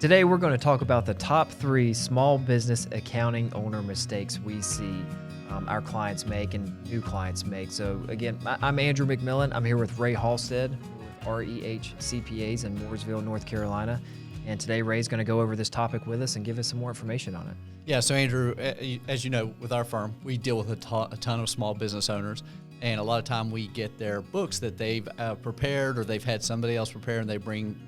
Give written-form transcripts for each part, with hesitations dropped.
Today we're going to talk about the top 3 small business accounting owner mistakes we see our clients make and new clients make. So again, I'm Andrew McMillan. I'm here with Ray Halstead with REH CPAs in Mooresville, North Carolina. And today Ray's going to go over this topic with us and give us some more information on it. Yeah, so Andrew, as you know, with our firm, we deal with a ton of small business owners. And a lot of time we get their books that they've prepared or they've had somebody else prepare and they bring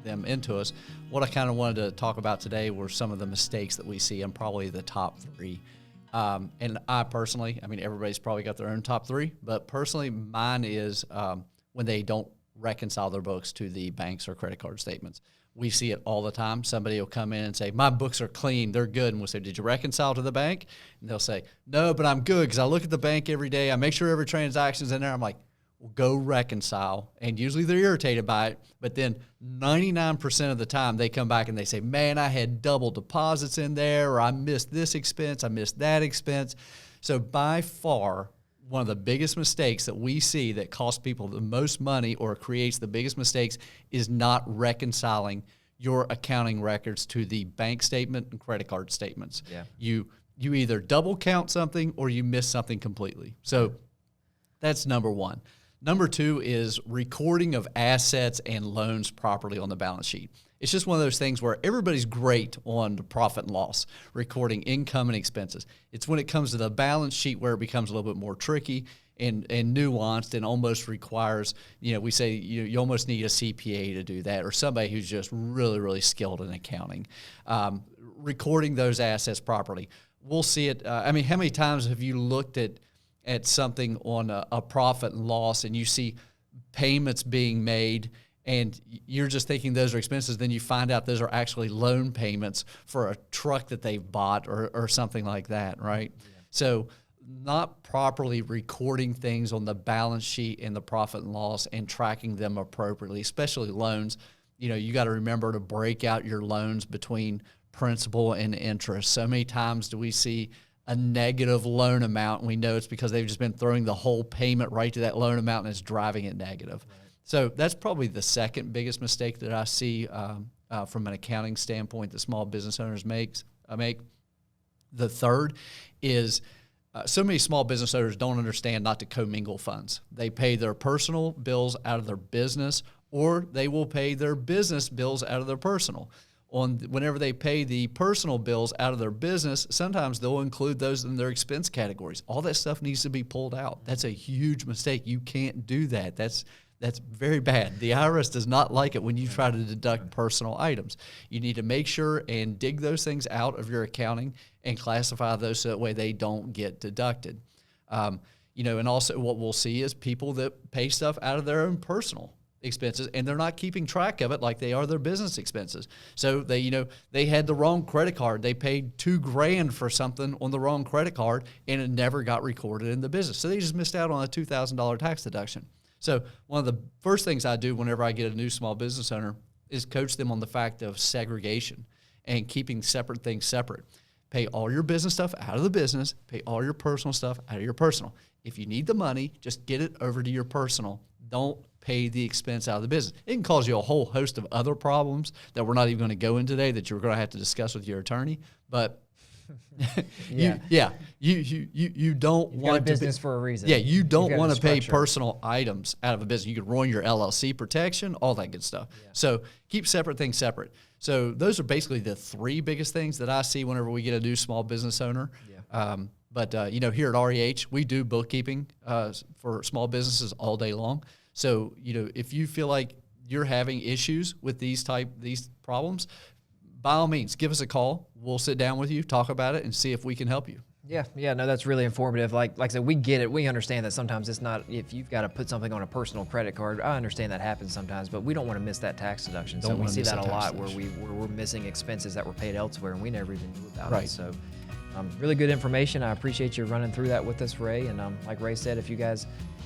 them into us. What I kind of wanted to talk about today were some of the mistakes that we see and probably the top 3. And I personally, everybody's probably got their own top 3, but personally mine is when they don't reconcile their books to the banks or credit card statements. We see it all the time. Somebody will come in and say, my books are clean, they're good. And we'll say, did you reconcile to the bank? And they'll say, no, but I'm good because I look at the bank every day. I make sure every transaction's in there. I'm like, well, go reconcile. And usually they're irritated by it. But then 99% of the time they come back and they say, man, I had double deposits in there, or I missed this expense, I missed that expense. So by far, one of the biggest mistakes that we see that costs people the most money or creates the biggest mistakes is not reconciling your accounting records to the bank statement and credit card statements. Yeah. You either double count something or you miss something completely. So that's number 1. Number 2 is recording of assets and loans properly on the balance sheet. It's just one of those things where everybody's great on the profit and loss, recording income and expenses. It's when it comes to the balance sheet where it becomes a little bit more tricky and nuanced and almost requires, we say you almost need a CPA to do that or somebody who's just really, really skilled in accounting. Recording those assets properly. We'll see it. How many times have you looked at something on a profit and loss and you see payments being made and you're just thinking those are expenses, then you find out those are actually loan payments for a truck that they've bought or something like that, right? Yeah. So not properly recording things on the balance sheet and the profit and loss and tracking them appropriately, especially loans. You got to remember to break out your loans between principal and interest. So many times do we see a negative loan amount, and we know it's because they've just been throwing the whole payment right to that loan amount, and it's driving it negative. Right. So that's probably the second biggest mistake that I see from an accounting standpoint that small business owners make. The third is so many small business owners don't understand not to commingle funds. They pay their personal bills out of their business, or they will pay their business bills out of their personal. Whenever they pay the personal bills out of their business, sometimes they'll include those in their expense categories. All that stuff needs to be pulled out. That's a huge mistake. You can't do that. That's very bad. The IRS does not like it when you try to deduct personal items. You need to make sure and dig those things out of your accounting and classify those so that way they don't get deducted. And also what we'll see is people that pay stuff out of their own personal expenses, and they're not keeping track of it like they are their business expenses. So they had the wrong credit card. They paid $2,000 for something on the wrong credit card, and it never got recorded in the business. So they just missed out on a $2,000 tax deduction. So one of the first things I do whenever I get a new small business owner is coach them on the fact of segregation and keeping separate things separate. Pay all your business stuff out of the business. Pay all your personal stuff out of your personal. If you need the money, just get it over to your personal. Don't pay the expense out of the business. It can cause you a whole host of other problems that we're not even going to go in today that you're going to have to discuss with your attorney. But you don't want a business for a reason. Yeah, you don't want to pay personal items out of a business. You could ruin your LLC protection, all that good stuff. Yeah. So keep separate things separate. So those are basically the 3 biggest things that I see whenever we get a new small business owner. Yeah. But here at REH, we do bookkeeping for small businesses all day long. So, if you feel like you're having issues with these problems, by all means, give us a call. We'll sit down with you, talk about it, and see if we can help you. Yeah, no, that's really informative. Like I said, we get it. We understand that sometimes it's not, if you've got to put something on a personal credit card, I understand that happens sometimes, but we don't want to miss that tax deduction. So we see that a lot where we're missing expenses that were paid elsewhere and we never even knew about it. So really good information. I appreciate you running through that with us, Ray. And like Ray said,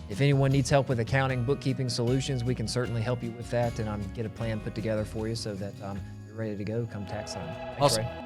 if anyone needs help with accounting, bookkeeping solutions, we can certainly help you with that and get a plan put together for you so that you're ready to go come tax time. Thanks, awesome. Ray.